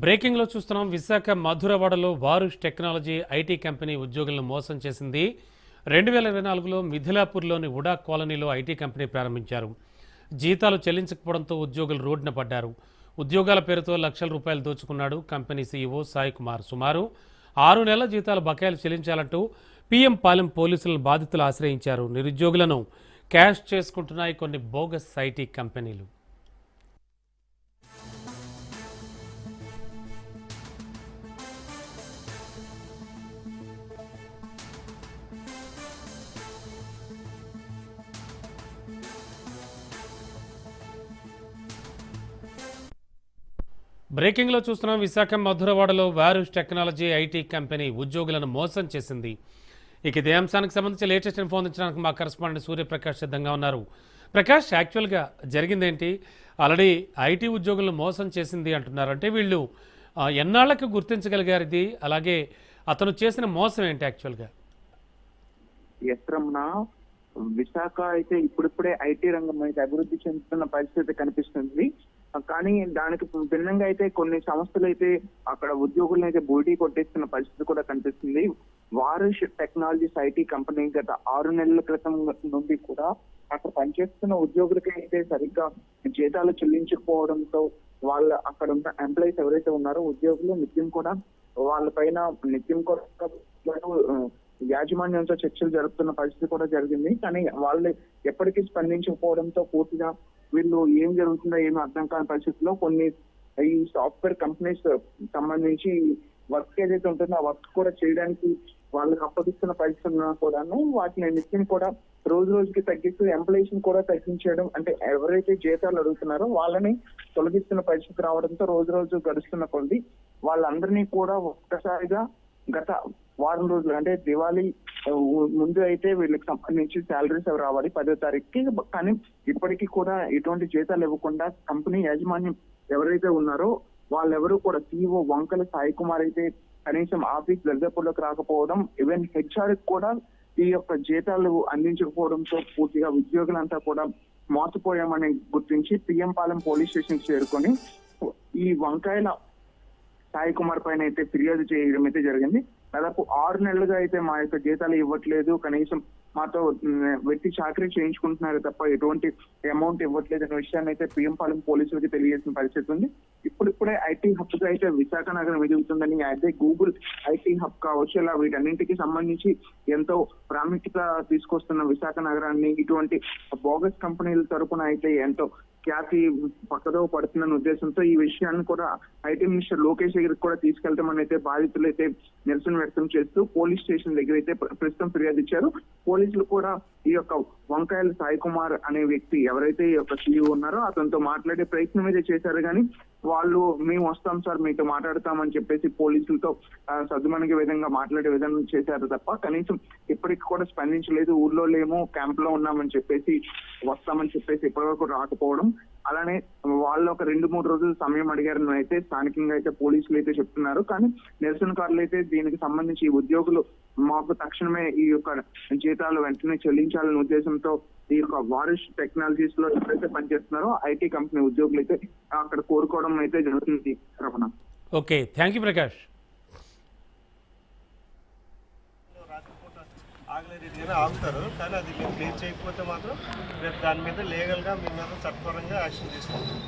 బ్రేకింగ్లో చూస్తున్నాం. Visakha మధురవాడలో వారుష్ technology IT company ఉద్యోగులను మోసం చేసింది. 2024లో మిథిలాపూర్లోని ఉడా కాలనీలో ఐటీ కంపెనీ ప్రారంభించారు. జీతాలు చెల్లించకపోవడంతో ఉద్యోగులు రోడ్డున పడ్డారు. ఉద్యోగాల పేరుతో లక్షల రూపాయలు దోచుకున్నాడు కంపెనీ సీఈఓ సాయి కుమార్. సుమారు 6 నెలల జీతాలు బకాయిలు చెల్లించాలంటూ పీఎం పాలెం పోలీసులను బాధితులు ఆశ్రయించారు. నిరుద్యోగులను క్యాష్ చేసుకుంటున్నాయి కొన్ని బోగస్ ఐటీ కంపెనీలు. బ్రేకింగ్లో చూస్తున్నాం. విశాఖ మధురవాడలో వారుష్ టెక్నాలజీ ఐటీ కంపెనీ ఉద్యోగులను మోసం చేసింది. ఇక ఇదే అంశానికి సంబంధించి లేటెస్ట్ ఇన్ఫో అందించడానికి మా కరెస్పాండెంట్ సూర్యప్రకాష్ సిద్ధంగా ఉన్నారు. ప్రకాష్, యాక్చువల్గా జరిగిందేంటి? ఆల్రెడీ ఐటీ ఉద్యోగులను మోసం చేసింది అంటున్నారు. అంటే వీళ్ళు ఎన్నాళ్లకు గుర్తించగలిగారు ఇది? అలాగే అతను చేసిన మోసం ఏంటి యాక్చువల్గా? రమణ, విశాఖ అయితే ఇప్పుడిప్పుడే ఐటీ రంగం అయితే అభివృద్ధి చెందుతున్న పరిస్థితి కనిపిస్తుంది. కానీ దానికి భిన్నంగా అయితే కొన్ని సంస్థలు అయితే అక్కడ ఉద్యోగులను అయితే బోటీ కొట్టేస్తున్న పరిస్థితి కూడా కనిపిస్తుంది. వారుష్ టెక్నాలజీస్ ఐటీ కంపెనీ గత 6 నెలల క్రితం నుండి కూడా అక్కడ పనిచేస్తున్న ఉద్యోగులకి అయితే సరిగ్గా జీతాలు చెల్లించకపోవడంతో వాళ్ళ అక్కడ ఉన్న ఎంప్లాయీస్ ఎవరైతే ఉన్నారో ఉద్యోగులు నిత్యం కూడా యాజమాన్యంతో చర్చలు జరుపుతున్న పరిస్థితి కూడా జరిగింది. కానీ వాళ్ళు ఎప్పటికీ స్పందించకపోవడంతో పూర్తిగా వీళ్ళు ఏం జరుగుతుందో ఏమీ అర్థం కాని పరిస్థితిలో కొన్ని ఈ సాఫ్ట్వేర్ కంపెనీస్ సంబంధించి వర్క్ ఏదైతే ఉంటుందో ఆ వర్క్ కూడా చేయడానికి వాళ్ళకి అప్పగిస్తున్న పరిస్థితున్నా కూడాను వాటిని నిత్యం కూడా రోజు రోజుకి తగ్గిస్తూ ఎంప్లాయీస్ ని కూడా తగ్గించడం, అంటే ఎవరైతే జీతాలు అడుగుతున్నారో వాళ్ళని తొలగిస్తున్న పరిస్థితి రావడంతో రోజు రోజు గడుస్తున్న కొద్ది వాళ్ళందరినీ కూడా ఒక్కసారిగా గత వారం రోజులు అంటే దివాళీ ముందు అయితే వీళ్ళకి సంబంధించి శాలరీస్ అవి రావాలి 10వ తారీఖుకి. కానీ ఇప్పటికీ కూడా ఎటువంటి జీతాలు ఇవ్వకుండా కంపెనీ యాజమాన్యం ఎవరైతే ఉన్నారో వాళ్ళెవరూ కూడా సీఈఓ వంకల సాయి కుమార్ అయితే కనీసం ఆఫీస్ దర్జాపుల్లోకి రాకపోవడం, ఈవెన్ హెచ్ఆర్ కూడా ఈ యొక్క జీతాలు అందించకపోవడంతో పూర్తిగా ఉద్యోగులంతా కూడా మోసపోయామని గుర్తించి పిఎం పాలెం పోలీస్ స్టేషన్ చేరుకొని ఈ వంకాయల సాయి కుమార్ పైన అయితే ఫిర్యాదు చేయడం అయితే జరిగింది. దాదాపు 6 నెలలుగా అయితే మా యొక్క జీతాలు ఇవ్వట్లేదు, కనీసం మాతో వ్యక్తి చాకరీ చేయించుకుంటున్నారు తప్ప ఎటువంటి అమౌంట్ ఇవ్వట్లేదు అనే విషయాన్ని అయితే పిఎం పాలెం పోలీసులకి తెలియజేసిన పరిస్థితి ఉంది. ఇప్పుడిప్పుడే ఐటీ హబ్ గా అయితే విశాఖ నగరం ఎదుగుతుందని, అదే గూగుల్ ఐటీ హబ్ కావచ్చు, ఇలా వీటన్నింటికి సంబంధించి ఎంతో ప్రాముఖ్యత తీసుకొస్తున్న విశాఖ నగరాన్ని ఇటువంటి బోగస్ కంపెనీల తరపున అయితే ఎంతో ఖ్యాతి పక్కదో పడుతుందన్న ఉద్దేశంతో ఈ విషయాన్ని కూడా ఐటీ మినిస్టర్ లోకేష్ దగ్గరికి కూడా తీసుకెళ్తామని అయితే బాధితులు అయితే నిరసన వ్యక్తం చేస్తూ పోలీస్ స్టేషన్ దగ్గర అయితే ప్రస్తుతం ఫిర్యాదు ఇచ్చారు. పోలీసులు కూడా ఈ యొక్క వంకాయల సాయి కుమార్ అనే వ్యక్తి ఎవరైతే ఈ యొక్క సీఈఓ ఉన్నారో అతనితో మాట్లాడే ప్రయత్నం అయితే చేశారు. కానీ వాళ్ళు మేము వస్తాం సార్ మీతో మాట్లాడతామని చెప్పేసి పోలీసులతో సద్దుమణిగే విధంగా మాట్లాడే విధంగా చేశారు తప్ప కనీసం ఇప్పటికి కూడా స్పందించలేదు. ఊర్లో లేము, క్యాంప్ లో ఉన్నామని చెప్పేసి వస్తామని చెప్పేసి ఇప్పటివరకు రాకపోవడం, అలానే వాళ్ళు ఒక 2-3 రోజులు సమయం అడిగారని అయితే స్థానికంగా అయితే పోలీసులు అయితే చెప్తున్నారు. కానీ నిరసనకారులు అయితే దీనికి సంబంధించి ఉద్యోగులు మాకు తక్షణమే ఈ యొక్క జీతాలు వెంటనే చెల్లించాలనే ఉద్దేశంతో ఈ యొక్క వారుష్ టెక్నాలజీస్ లో ఎవరైతే పనిచేస్తున్నారో ఐటీ కంపెనీ ఉద్యోగులు అయితే అక్కడ కోరుకోవడం అయితే జరుగుతుంది. Ramana, okay, thank you Prakash. ఆగుతారు, కానీ అది మేము క్లియర్ చేయకపోతే మాత్రం రేపు దాని మీద లీగల్గా మీ మీద చట్టపరంగా యాక్షన్ తీసుకుంటాం.